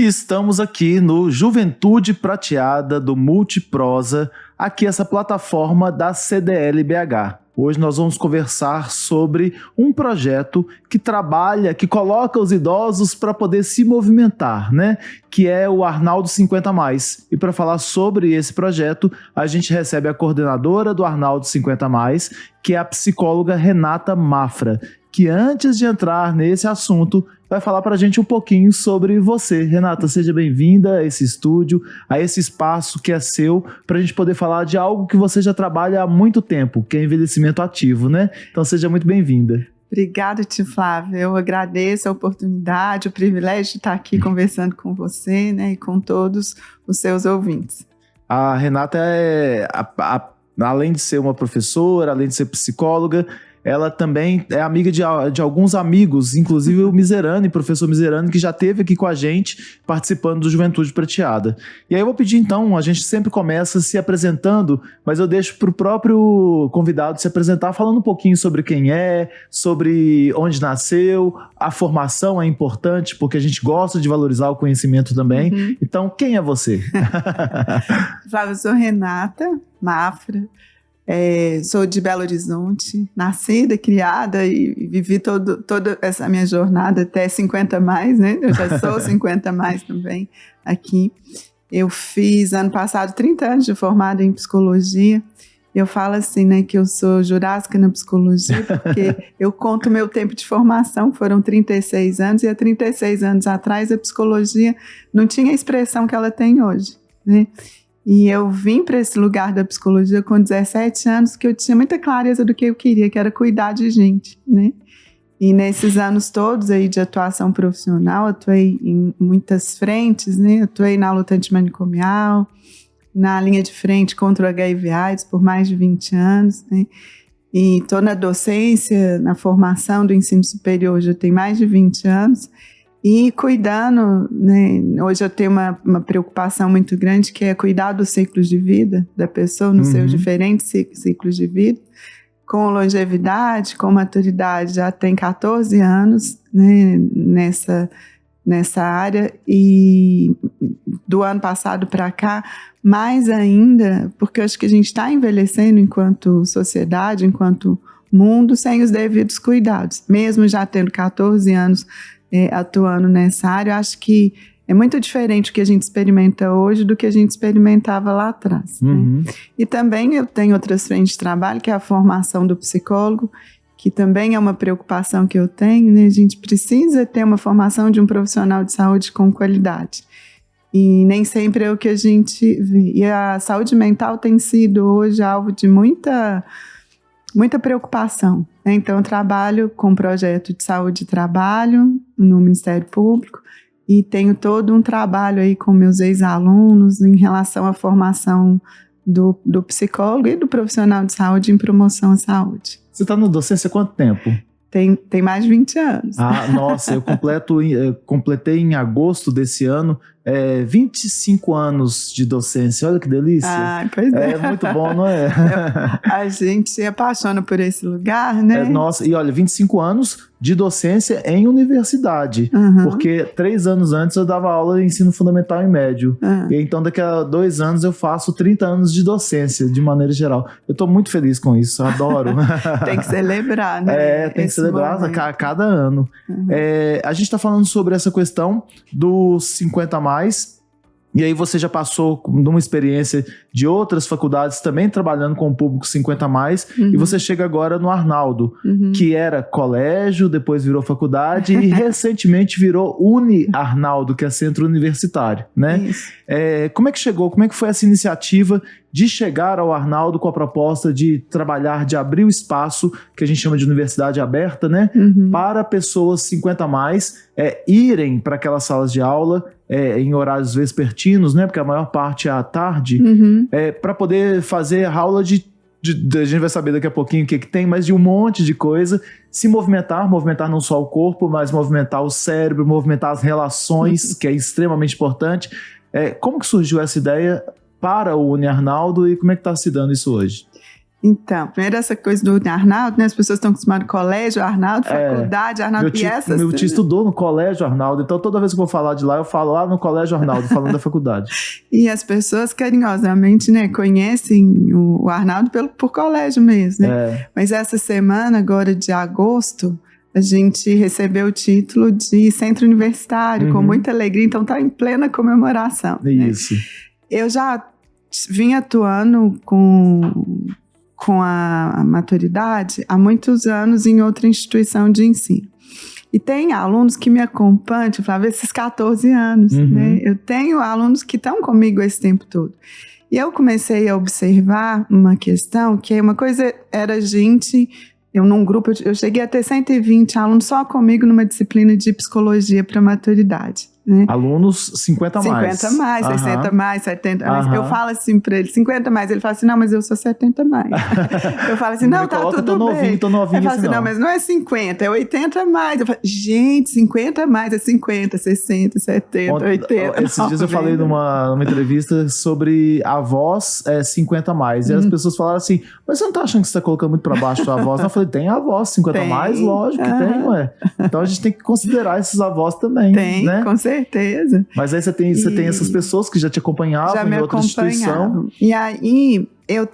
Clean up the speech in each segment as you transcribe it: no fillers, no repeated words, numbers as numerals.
E estamos aqui no Juventude Prateada do Multiprosa, aqui essa plataforma da CDL-BH. Hoje nós vamos conversar sobre um projeto que trabalha, que coloca os idosos para poder se movimentar, né? Que é o Arnaldo 50+. E para falar sobre esse projeto, a gente recebe a coordenadora do Arnaldo 50+, que é a psicóloga Renata Mafra, que antes de entrar nesse assunto, vai falar para a gente um pouquinho sobre você. Renata, seja bem-vinda a esse estúdio, a esse espaço que é seu, para a gente poder falar de algo que você já trabalha há muito tempo, que é envelhecimento ativo, né? Então seja muito bem-vinda. Obrigada, Tio Flávio. Eu agradeço a oportunidade, o privilégio de estar aqui conversando com você, né, e com todos os seus ouvintes. A Renata além de ser uma professora, além de ser psicóloga, ela também é amiga de alguns amigos, inclusive o Miserani, professor Miserani, que já esteve aqui com a gente, participando do Juventude Prateada. E aí eu vou pedir então, a gente sempre começa se apresentando, mas eu deixo para o próprio convidado se apresentar, falando um pouquinho sobre quem é, sobre onde nasceu, a formação é importante, porque a gente gosta de valorizar o conhecimento também. Uhum. Então, quem é você? Flávio, eu sou Renata Mafra. Sou de Belo Horizonte, nascida, criada e vivi toda essa minha jornada até 50+, né? Eu já sou 50+ também aqui. Eu fiz ano passado 30 anos de formada em psicologia. Eu falo assim, né, que eu sou jurássica na psicologia, porque eu conto meu tempo de formação, foram 36 anos, e há 36 anos atrás a psicologia não tinha a expressão que ela tem hoje, né? E eu vim para esse lugar da psicologia com 17 anos, que eu tinha muita clareza do que eu queria, que era cuidar de gente, né? E nesses anos todos aí de atuação profissional, atuei em muitas frentes, né? Atuei na luta antimanicomial, na linha de frente contra o HIV/AIDS por mais de 20 anos, né? E estou na docência, na formação do ensino superior, já tem mais de 20 anos. E cuidando, né, hoje eu tenho uma preocupação muito grande, que é cuidar dos ciclos de vida da pessoa, nos seus diferentes ciclos de vida, com longevidade, com maturidade, já tem 14 anos, né, nessa área, e do ano passado para cá, mais ainda, porque eu acho que a gente está envelhecendo enquanto sociedade, enquanto mundo, sem os devidos cuidados, mesmo já tendo 14 anos atuando nessa área. Eu acho que é muito diferente o que a gente experimenta hoje do que a gente experimentava lá atrás. Né? E também eu tenho outras frentes de trabalho, que é a formação do psicólogo, que também é uma preocupação que eu tenho, né? A gente precisa ter uma formação de um profissional de saúde com qualidade. E nem sempre é o que a gente vê. E a saúde mental tem sido hoje alvo de muita preocupação, né? Então eu trabalho com um projeto de saúde e trabalho no Ministério Público e tenho todo um trabalho aí com meus ex-alunos em relação à formação do psicólogo e do profissional de saúde em promoção à saúde. Você está na docência há quanto tempo? Tem mais de 20 anos. Ah, nossa, eu completei em agosto desse ano 25 anos de docência. Olha que delícia. Ah, pois é. É muito bom, não é? A gente se apaixona por esse lugar, né? Nossa, e olha, 25 anos de docência em universidade. Porque 3 anos antes eu dava aula de ensino fundamental e médio. E então daqui a 2 anos eu faço 30 anos de docência, de maneira geral. Eu estou muito feliz com isso, adoro. Tem que celebrar, né? Tem que celebrar a cada ano. A gente está falando sobre essa questão dos 50+, e aí você já passou numa experiência de outras faculdades também trabalhando com o público 50+, e você chega agora no Arnaldo, que era colégio, depois virou faculdade e recentemente virou Uni-Arnaldo, que é centro universitário, né? Como é que chegou? Como é que foi essa iniciativa de chegar ao Arnaldo com a proposta de trabalhar, de abrir o espaço, que a gente chama de universidade aberta, né? Para pessoas 50+, irem para aquelas salas de aula em horários vespertinos, né? Porque a maior parte é à tarde, para poder fazer aula a gente vai saber daqui a pouquinho o que tem, mas de um monte de coisa, se movimentar não só o corpo, mas movimentar o cérebro, movimentar as relações, que é extremamente importante. Como que surgiu essa ideia para o Uni Arnaldo e como é que está se dando isso hoje? Então, primeiro essa coisa do Arnaldo, né? As pessoas estão acostumadas com colégio, Arnaldo, faculdade, Arnaldo, meu tio estudou no colégio Arnaldo, então toda vez que eu vou falar de lá, eu falo lá no colégio Arnaldo, falando da faculdade. E as pessoas carinhosamente, né, conhecem o Arnaldo por colégio mesmo, né? Mas essa semana, agora de agosto, a gente recebeu o título de centro universitário, com muita alegria, então está em plena comemoração. Isso. Né? Eu já vim atuando com a maturidade há muitos anos em outra instituição de ensino. E tem alunos que me acompanham, Flávia, esses 14 anos. Né? Eu tenho alunos que estão comigo esse tempo todo. E eu comecei a observar uma questão, que uma coisa era num grupo, eu cheguei a ter 120 alunos só comigo numa disciplina de psicologia para maturidade. Né? Alunos 50 mais. 50 mais, 60 mais, 70 mais. Eu falo assim para ele, 50 mais. Ele fala assim, não, mas eu sou 70 mais. Eu falo assim, não, tá tudo bem. Tô novinho. Ele fala assim, não, mas não é 50, é 80 mais. Eu falo, gente, 50 mais é 50, 60, 70, 80. Esses 90. Dias eu falei numa entrevista sobre a voz 50 mais. E as pessoas falaram assim, mas você não tá achando que você tá colocando muito para baixo a voz? Não, eu falei, tem avós 50 mais? Lógico que tem, ué. Então a gente tem que considerar esses avós também. Tem, né? Com certeza. Mas aí você tem essas pessoas que já te acompanhavam em outra instituição. E aí eu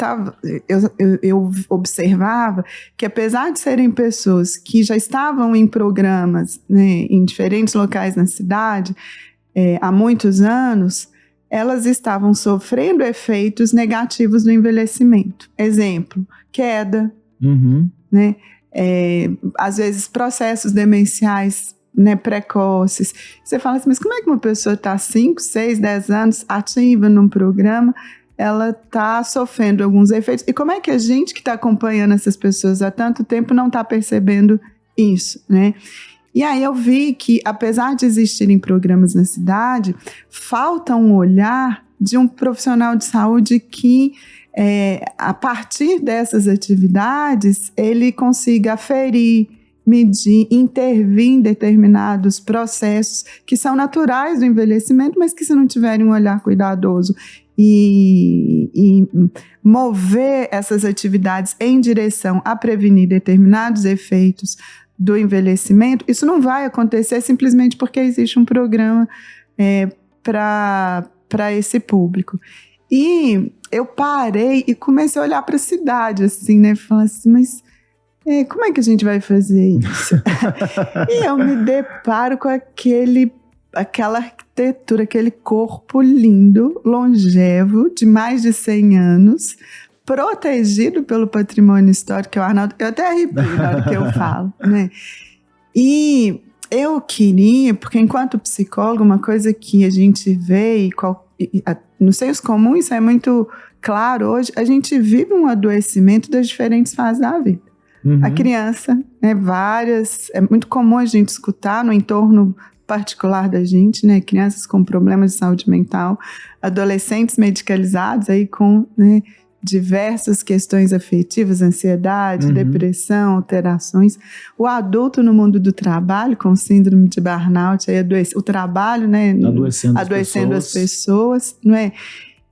observava que, apesar de serem pessoas que já estavam em programas, né, em diferentes locais na cidade há muitos anos, elas estavam sofrendo efeitos negativos do envelhecimento. Exemplo, queda, né? Às vezes processos demenciais, né, precoces. Você fala assim, mas como é que uma pessoa está 5, 6, 10 anos ativa num programa, ela está sofrendo alguns efeitos? E como é que a gente que está acompanhando essas pessoas há tanto tempo não está percebendo isso, né? E aí eu vi que, apesar de existirem programas na cidade, falta um olhar de um profissional de saúde que, a partir dessas atividades, ele consiga aferir, medir, intervir em determinados processos que são naturais do envelhecimento, mas que, se não tiverem um olhar cuidadoso e mover essas atividades em direção a prevenir determinados efeitos do envelhecimento, isso não vai acontecer simplesmente porque existe um programa para esse público. E eu parei e comecei a olhar para a cidade, assim, né? Falar assim, mas como é que a gente vai fazer isso? E eu me deparo com aquela arquitetura, aquele corpo lindo, longevo, de mais de 100 anos, protegido pelo patrimônio histórico, que é o Arnaldo. Eu até arrepio na hora que eu falo, né? E eu queria, porque enquanto psicólogo, uma coisa que a gente vê, no senso comum, isso é muito claro hoje, a gente vive um adoecimento das diferentes fases da vida. A criança, né, é muito comum a gente escutar no entorno particular da gente, né, crianças com problemas de saúde mental, adolescentes medicalizados aí com, né, diversas questões afetivas, ansiedade, depressão, alterações. O adulto no mundo do trabalho com síndrome de burnout, aí o trabalho, né, adoecendo as pessoas, não é?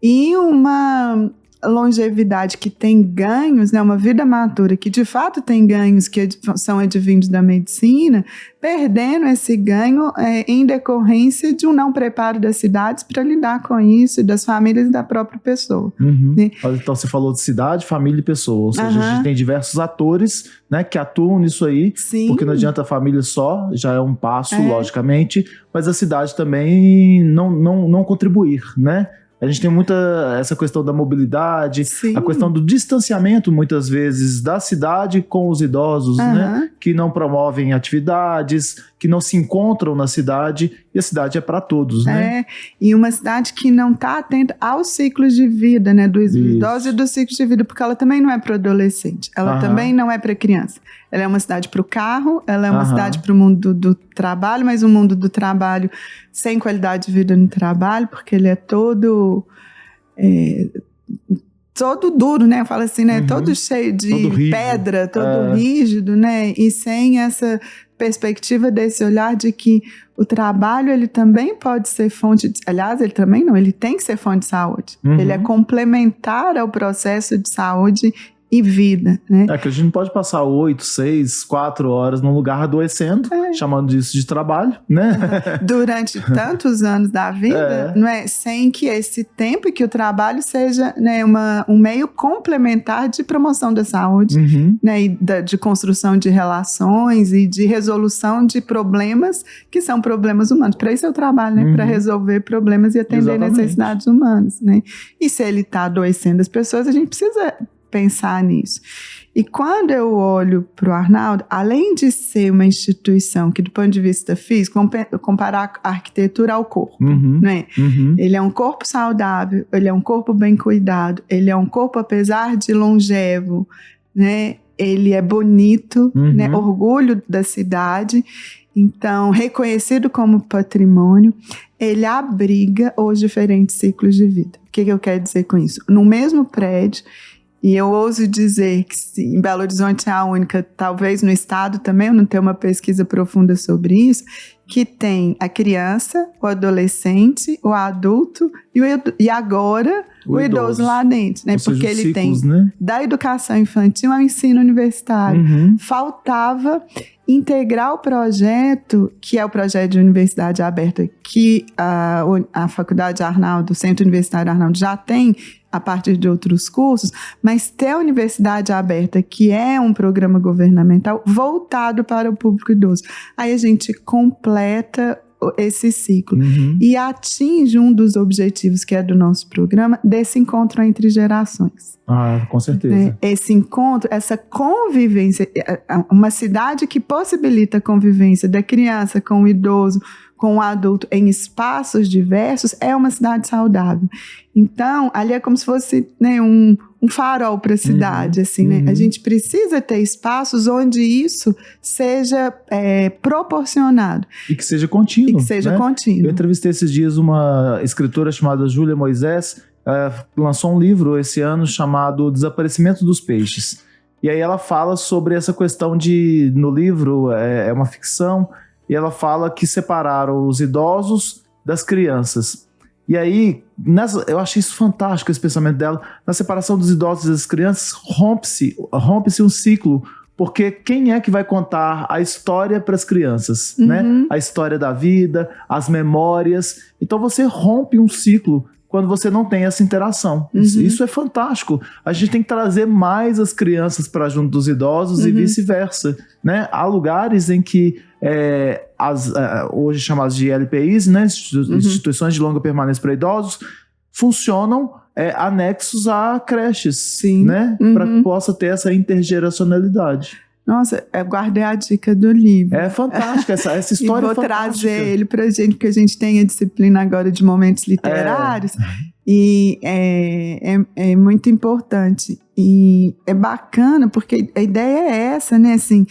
E uma longevidade que tem ganhos, né, uma vida madura que de fato tem ganhos que são advindos da medicina, perdendo esse ganho em decorrência de um não preparo das cidades para lidar com isso, das famílias e da própria pessoa. Né? Então você falou de cidade, família e pessoa, ou seja, a gente tem diversos atores, né, que atuam nisso aí. Sim. Porque não adianta a família só, já é um passo, logicamente, mas a cidade também não contribuir, né? A gente tem essa questão da mobilidade, Sim. a questão do distanciamento, muitas vezes, da cidade com os idosos, né? Que não promovem atividades, que não se encontram na cidade, e a cidade é para todos, né? E uma cidade que não está atenta aos ciclos de vida, né? Dos idosos e dos ciclos de vida, porque ela também não é para o adolescente, ela também não é para criança. Ela é uma cidade para o carro, ela é uma cidade para o mundo do trabalho, mas um mundo do trabalho sem qualidade de vida no trabalho, porque ele é todo duro, né? Eu falo assim, né? Todo cheio de pedra, todo rígido, né? E sem essa perspectiva desse olhar de que o trabalho, ele também pode ser fonte de... Aliás, ele também não, ele tem que ser fonte de saúde. Ele é complementar ao processo de saúde e vida, né? É que a gente não pode passar 8, 6, 4 horas num lugar adoecendo, chamando disso de trabalho, né? Durante tantos anos da vida, não é? Sem que esse tempo e que o trabalho seja, né, um meio complementar de promoção da saúde, né, e de construção de relações e de resolução de problemas que são problemas humanos. Para isso é o trabalho, né? Para resolver problemas e atender necessidades humanas, né? E se ele está adoecendo as pessoas, a gente precisa pensar nisso. E quando eu olho para o Arnaldo, além de ser uma instituição que, do ponto de vista físico, comparar a arquitetura ao corpo, né? Ele é um corpo saudável, ele é um corpo bem cuidado, ele é um corpo, apesar de longevo, né? Ele é bonito, né? Orgulho da cidade, então reconhecido como patrimônio. Ele abriga os diferentes ciclos de vida. O que eu quero dizer com isso? No mesmo prédio, e eu ouso dizer que em Belo Horizonte é a única, talvez no estado também, eu não tenho uma pesquisa profunda sobre isso, que tem a criança, o adolescente, o adulto e agora o idoso lá dentro, né? Porque ele ciclos, tem, né? Da educação infantil ao ensino universitário. Faltava integrar o projeto, que é o projeto de universidade aberta, que a Faculdade Arnaldo, o Centro Universitário Arnaldo já tem a partir de outros cursos, mas ter a universidade aberta, que é um programa governamental voltado para o público idoso. Aí a gente completa esse ciclo e atinge um dos objetivos que é do nosso programa, desse encontro entre gerações. Com certeza. Esse encontro, essa convivência, uma cidade que possibilita a convivência da criança com o idoso, com o adulto em espaços diversos, é uma cidade saudável. Então, ali é como se fosse, né, um farol para a cidade, assim, né? A gente precisa ter espaços onde isso seja proporcionado. E que seja contínuo. E que seja contínuo. Eu entrevistei esses dias uma escritora chamada Júlia Moisés, lançou um livro esse ano chamado Desaparecimento dos Peixes. E aí ela fala sobre essa questão de, no livro, é uma ficção, e ela fala que separaram os idosos das crianças. E aí, eu achei isso fantástico, esse pensamento dela. Na separação dos idosos e das crianças, rompe-se um ciclo, porque quem é que vai contar a história para as crianças, né? A história da vida, as memórias. Então você rompe um ciclo quando você não tem essa interação. Isso é fantástico. A gente tem que trazer mais as crianças para junto dos idosos e vice-versa, né? Há lugares em que hoje chamadas de LPIs, né? Instituições de longa permanência para idosos, funcionam anexos a creches, né? Para que possa ter essa intergeracionalidade. Nossa, eu guardei a dica do livro. É fantástica, essa história é fantástica. E vou trazer ele pra gente, porque a gente tem a disciplina agora de momentos literários, e é muito importante. E é bacana, porque a ideia é essa, né, assim,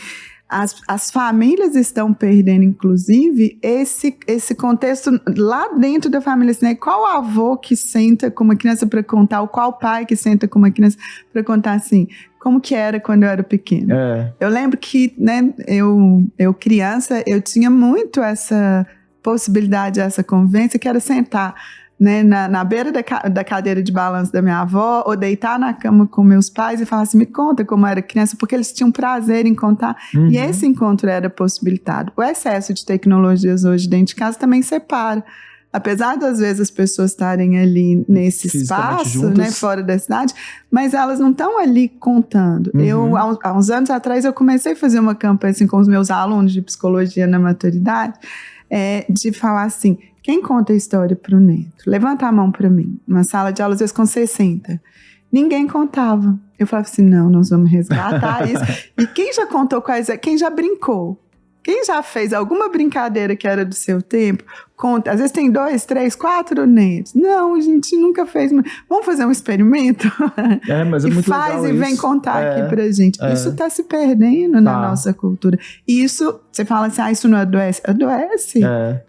as famílias estão perdendo, inclusive, esse contexto lá dentro da família. Assim, né? Qual avô que senta com uma criança para contar, ou qual pai que senta com uma criança para contar assim, como que era quando eu era pequena. Eu lembro que, né, eu criança, eu tinha muito essa possibilidade, essa convivência, que era sentar, né, na beira da cadeira de balanço da minha avó, ou deitar na cama com meus pais e falar assim, me conta como era criança, porque eles tinham prazer em contar, e esse encontro era possibilitado. O excesso de tecnologias hoje dentro de casa também separa. Apesar das vezes as pessoas estarem ali nesse espaço, né, fora da cidade, mas elas não estão ali contando. Eu, há uns anos atrás, eu comecei a fazer uma campanha assim, com os meus alunos de psicologia na maturidade, de falar assim, quem conta a história para o neto? Levanta a mão para mim. Uma sala de aula, às vezes, com 60. Ninguém contava. Eu falava assim, não, nós vamos resgatar isso. E quem já contou quem já brincou? Quem já fez alguma brincadeira que era do seu tempo, conta. Às vezes tem 2, 3, 4 netos. Não, a gente nunca fez. Vamos fazer um experimento? Mas é muito legal e vem contar aqui pra gente. Isso tá se perdendo na nossa cultura. E isso, você fala assim, isso não adoece? Adoece.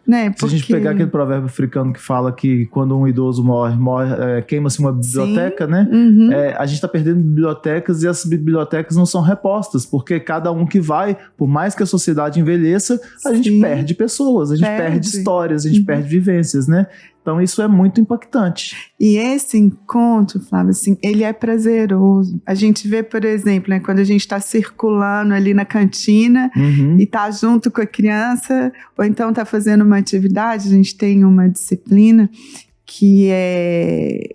Né? Se a gente pegar aquele provérbio africano que fala que quando um idoso morre queima-se uma biblioteca, né? A gente tá perdendo bibliotecas e essas bibliotecas não são repostas, porque cada um que vai, por mais que a sociedade envelheça, a gente perde pessoas, a gente perde histórias, a gente perde vivências, né? Então isso é muito impactante. E esse encontro, Flávio, assim, ele é prazeroso. A gente vê, por exemplo, né, quando a gente está circulando ali na cantina e está junto com a criança, ou então está fazendo uma atividade, a gente tem uma disciplina que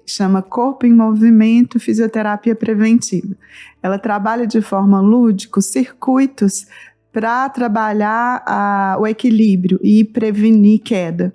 chama Corpo em Movimento Fisioterapia Preventiva. Ela trabalha de forma lúdica os circuitos para trabalhar o equilíbrio e prevenir queda.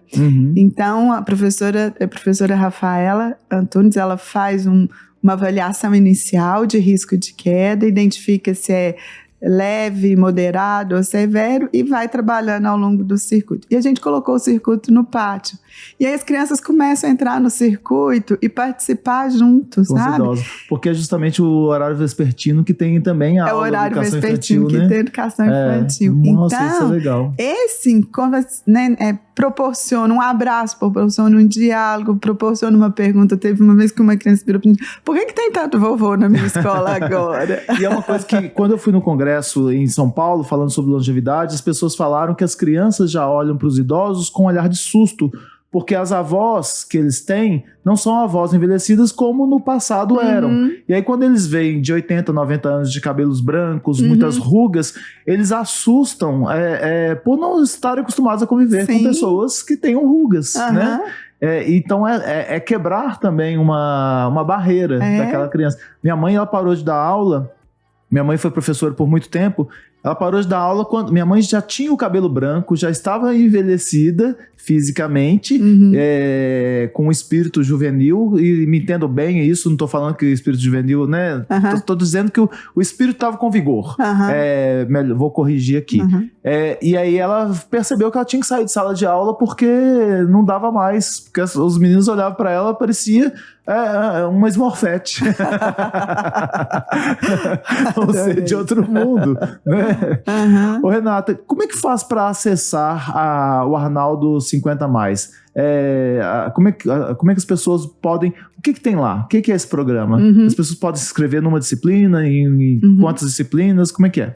Então, a professora Rafaela Antunes, ela faz uma avaliação inicial de risco de queda, identifica se é leve, moderado ou severo e vai trabalhando ao longo do circuito. E a gente colocou o circuito no pátio. E aí as crianças começam a entrar no circuito e participar juntos, sabe? Idosos, porque é justamente o horário vespertino que tem também a aula de educação infantil, né? Que tem educação infantil. Nossa, então, isso é legal. Esse encontro, né, proporciona um abraço, proporciona um diálogo, proporciona uma pergunta. Teve uma vez que uma criança virou para mim: por que tem tanto vovô na minha escola agora? E é uma coisa que, quando eu fui no congresso em São Paulo, falando sobre longevidade, as pessoas falaram que as crianças já olham para os idosos com um olhar de susto, porque as avós que eles têm não são avós envelhecidas como no passado eram. E aí quando eles veem de 80, 90 anos de cabelos brancos, muitas rugas, eles assustam por não estarem acostumados a conviver com pessoas que tenham rugas, né? Então é quebrar também uma barreira daquela criança. Minha mãe, ela parou de dar aula. Minha mãe foi professora por muito tempo. Ela parou de dar aula quando minha mãe já tinha o cabelo branco, já estava envelhecida fisicamente, com um espírito juvenil, e me entendo bem isso, não estou falando que o espírito juvenil, né? Estou dizendo que o espírito estava com vigor. Vou corrigir aqui. E aí ela percebeu que ela tinha que sair de sala de aula porque não dava mais, porque os meninos olhavam para ela, parecia uma Smurfette. Ou seja, de outro mundo, né? Ô, Renata, como é que faz para acessar o Arnaldo 50+? Como é que as pessoas podem... O que tem lá? O que é esse programa? As pessoas podem se inscrever numa disciplina? Em quantas disciplinas? Como é que é?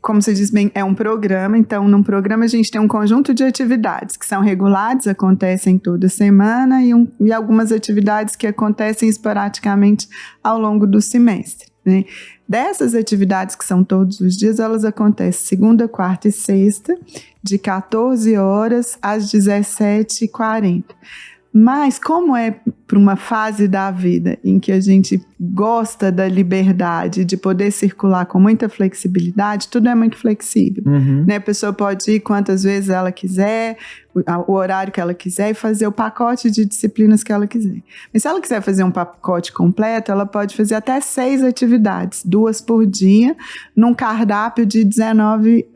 Como você diz bem, é um programa. Então, num programa a gente tem um conjunto de atividades que são regulares, acontecem toda semana, e algumas atividades que acontecem esporadicamente ao longo do semestre, né? Dessas atividades, que são todos os dias, elas acontecem segunda, quarta e sexta, de 14 horas às 17h40. Mas como é para uma fase da vida em que a gente gosta da liberdade de poder circular com muita flexibilidade, tudo é muito flexível, né? A pessoa pode ir quantas vezes ela quiser, o horário que ela quiser, e fazer o pacote de disciplinas que ela quiser. Mas se ela quiser fazer um pacote completo, ela pode fazer até 6 atividades, 2 por dia, num cardápio de 19,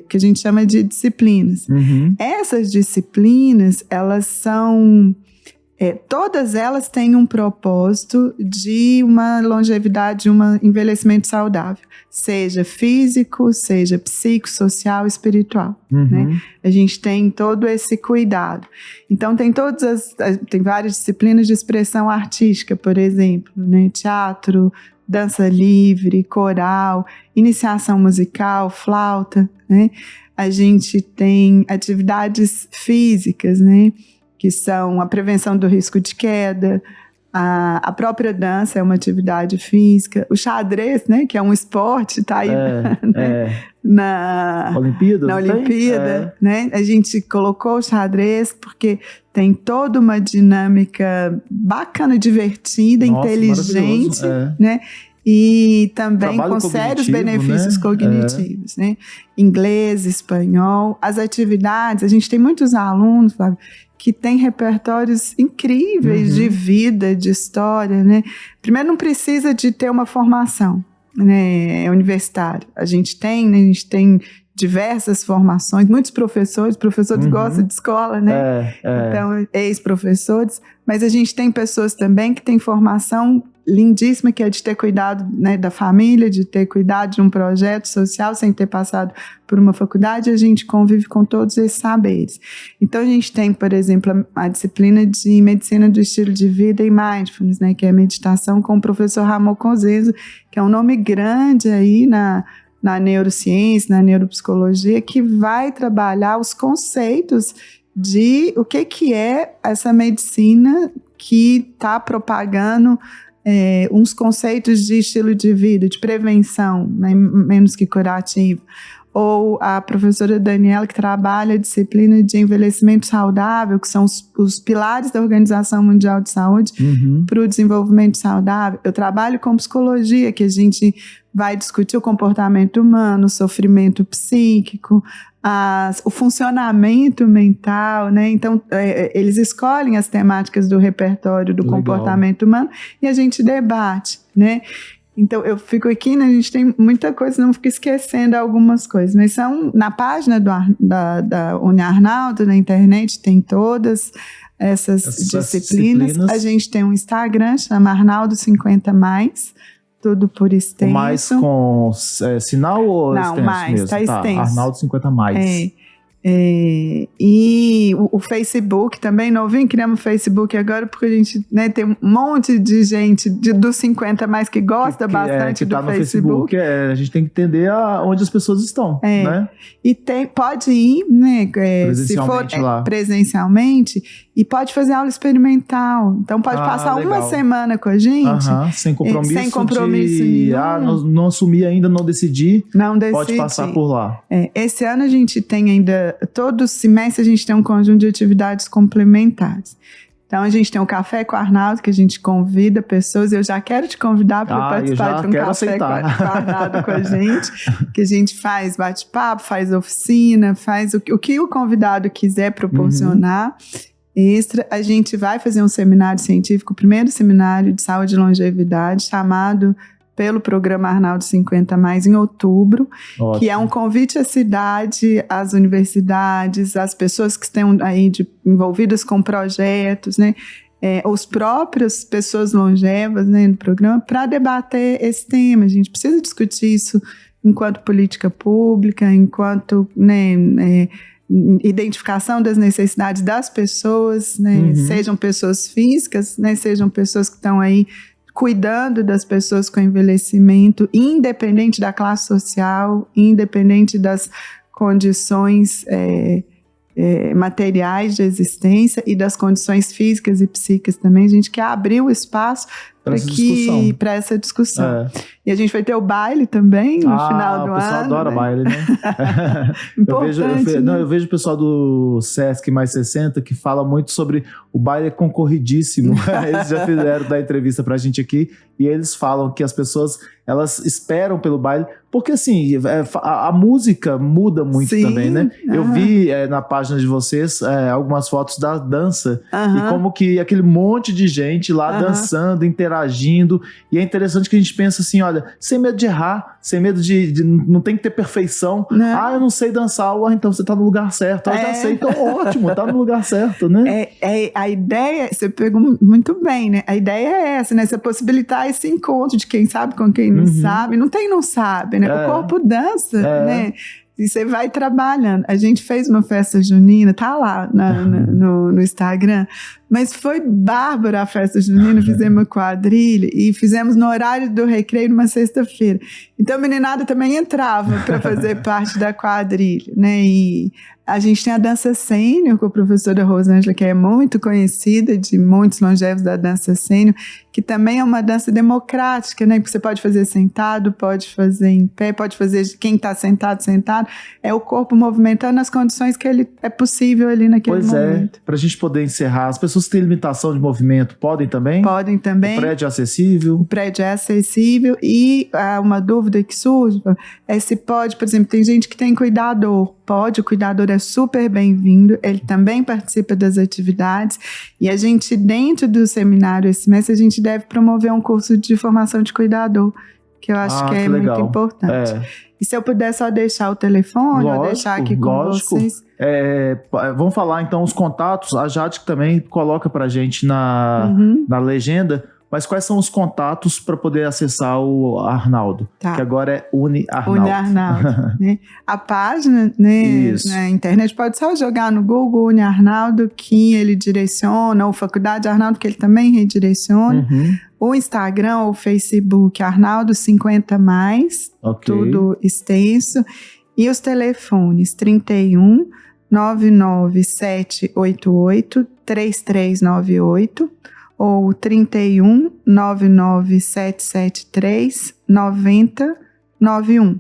que a gente chama de disciplinas. Essas disciplinas, elas são... todas elas têm um propósito de uma longevidade, um envelhecimento saudável, seja físico, seja psicossocial, espiritual, né? A gente tem todo esse cuidado. Então tem várias disciplinas de expressão artística, por exemplo, né? Teatro, dança livre, coral, iniciação musical, flauta, né? A gente tem atividades físicas, né? Que são a prevenção do risco de queda, a própria dança é uma atividade física, o xadrez, né, que é um esporte, está aí na Olimpíada, né? A gente colocou o xadrez porque tem toda uma dinâmica bacana, divertida, inteligente, né? E também com sérios benefícios, né? Cognitivos, né? Inglês, espanhol, as atividades, a gente tem muitos alunos, Flávio, que tem repertórios incríveis de vida, de história, né? Primeiro, não precisa de ter uma formação, né, universitária. A gente tem diversas formações, muitos professores gostam de escola, né? Então, ex-professores, mas a gente tem pessoas também que têm formação lindíssima, que é de ter cuidado, né, da família, de ter cuidado de um projeto social sem ter passado por uma faculdade. A gente convive com todos esses saberes. Então a gente tem, por exemplo, a disciplina de medicina do estilo de vida e mindfulness, né, que é meditação, com o professor Ramon Conzenzo, que é um nome grande aí na neurociência, na neuropsicologia, que vai trabalhar os conceitos de o que é essa medicina que está propagando uns conceitos de estilo de vida, de prevenção, né, menos que curativo. Ou a professora Daniela, que trabalha a disciplina de envelhecimento saudável, que são os pilares da Organização Mundial de Saúde para o desenvolvimento saudável. Eu trabalho com psicologia, que a gente vai discutir o comportamento humano, o sofrimento psíquico, o funcionamento mental, né? Então, eles escolhem as temáticas do repertório do comportamento humano e a gente debate, né? Então, eu fico aqui, né, a gente tem muita coisa, não fico esquecendo algumas coisas, mas são na página da UniArnaldo, na internet, tem todas essas disciplinas. A gente tem um Instagram, chama Arnaldo50+, tudo por extenso. Mais com sinal ou não, extenso mais, mesmo? Tá extenso. Arnaldo50+. E o Facebook também, novinho, criamos o Facebook agora, porque a gente, né, tem um monte de gente dos 50+ que gosta bastante do Facebook. A gente tem que entender onde as pessoas estão, né? E pode ir, né, se for lá. presencialmente, e pode fazer aula experimental. Então pode passar legal. uma semana com a gente. Sem compromisso. Sem compromisso nenhum. Não assumi ainda, não decidi. Não decidi. Pode passar por lá. Esse ano a gente tem ainda, todo semestre a gente tem um conjunto de atividades complementares. Então a gente tem um café com o Arnaldo, que a gente convida pessoas. Eu já quero te convidar para participar de um café com o Arnaldo com a gente, que a gente faz bate-papo, faz oficina, faz o que o convidado quiser proporcionar. Extra, a gente vai fazer um seminário científico, o primeiro seminário de saúde e longevidade, chamado pelo programa Arnaldo 50+, em outubro. Ótimo. Que é um convite à cidade, às universidades, às pessoas que estão aí envolvidas com projetos, né? Os próprios pessoas longevas, né, no programa, para debater esse tema. A gente precisa discutir isso enquanto política pública, enquanto, né, identificação das necessidades das pessoas, né? Sejam pessoas físicas, né? Sejam pessoas que estão aí cuidando das pessoas com envelhecimento, independente da classe social, independente das condições materiais de existência e das condições físicas e psíquicas também. A gente quer abrir o espaço para essa discussão. E a gente vai ter o baile também no final do ano. O pessoal adora baile, né? Eu vejo o pessoal do Sesc Mais 60 que fala muito sobre o baile concorridíssimo. Eles já fizeram da entrevista pra gente aqui e eles falam que as pessoas, elas esperam pelo baile, porque assim, a música muda muito também, né? Eu vi na página de vocês algumas fotos da dança e como que aquele monte de gente lá dançando, interagindo, e é interessante que a gente pensa assim, olha, sem medo de errar, sem medo de não tem que ter perfeição. Eu não sei dançar, então você tá no lugar certo. Eu já sei, então ótimo, tá no lugar certo, né? A ideia, você pegou muito bem, né? A ideia é essa, né? Você possibilitar esse encontro de quem sabe com quem não sabe. Não sabe, né? O corpo dança, né? E você vai trabalhando. A gente fez uma festa junina, tá lá no Instagram, mas foi bárbara a festa junina, fizemos uma quadrilha e fizemos no horário do recreio numa sexta-feira. Então a meninada também entrava para fazer parte da quadrilha, né? E a gente tem a dança sênior com a professora Rosângela, que é muito conhecida de muitos longevos da dança sênior, que também é uma dança democrática, né? Que você pode fazer sentado, pode fazer em pé, pode fazer quem está sentado. É o corpo movimentando nas condições que ele é possível ali naquele momento. Para a gente poder encerrar, as pessoas que têm limitação de movimento podem também? Podem também. O prédio é acessível? O prédio é acessível e há uma dúvida que surge se pode, por exemplo, tem gente que tem cuidador. Pode, o cuidador é super bem-vindo, ele também participa das atividades e a gente, dentro do seminário esse mês, a gente deve promover um curso de formação de cuidador, que eu acho que é muito importante. E se eu puder só deixar o telefone, ou deixar aqui com vocês. Vamos falar então os contatos, a Jade também coloca pra gente na legenda. Mas quais são os contatos para poder acessar o Arnaldo? Que agora é UniArnaldo. UniArnaldo, né? A página, né, na internet, pode só jogar no Google UniArnaldo, que ele direciona, ou Faculdade Arnaldo, que ele também redireciona. O Instagram ou Facebook, Arnaldo 50+, tudo extenso. E os telefones, 31 99788-3398 ou 31 99773 9091.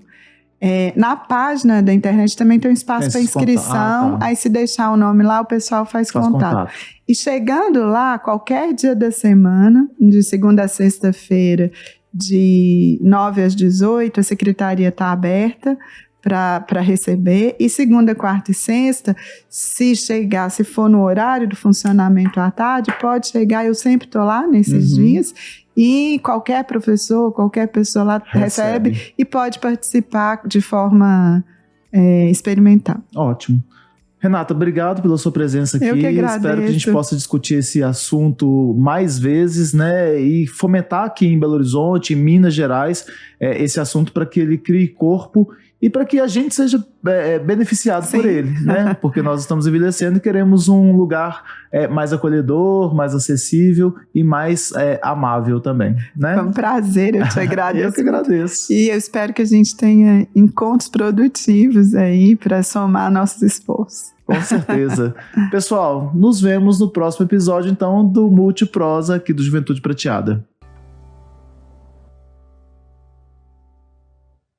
Na página da internet também tem um espaço para inscrição, aí se deixar o nome lá, o pessoal faz contato. E chegando lá, qualquer dia da semana, de segunda a sexta-feira, de 9 às 18, a secretaria está aberta para receber. E segunda, quarta e sexta, se for no horário do funcionamento à tarde, pode chegar, eu sempre estou lá nesses dias. E qualquer professor, qualquer pessoa lá recebe e pode participar de forma experimental. Ótimo. Renata, obrigado pela sua presença aqui. Eu que agradeço. Espero que a gente possa discutir esse assunto mais vezes, né? E fomentar aqui em Belo Horizonte, em Minas Gerais, esse assunto para que ele crie corpo e para que a gente seja beneficiado por ele, né? Porque nós estamos envelhecendo e queremos um lugar mais acolhedor, mais acessível e mais amável também, né? Foi um prazer, eu te agradeço. Eu que agradeço. E eu espero que a gente tenha encontros produtivos aí para somar nossos esforços. Com certeza. Pessoal, nos vemos no próximo episódio, então, do Multiprosa aqui do Juventude Prateada.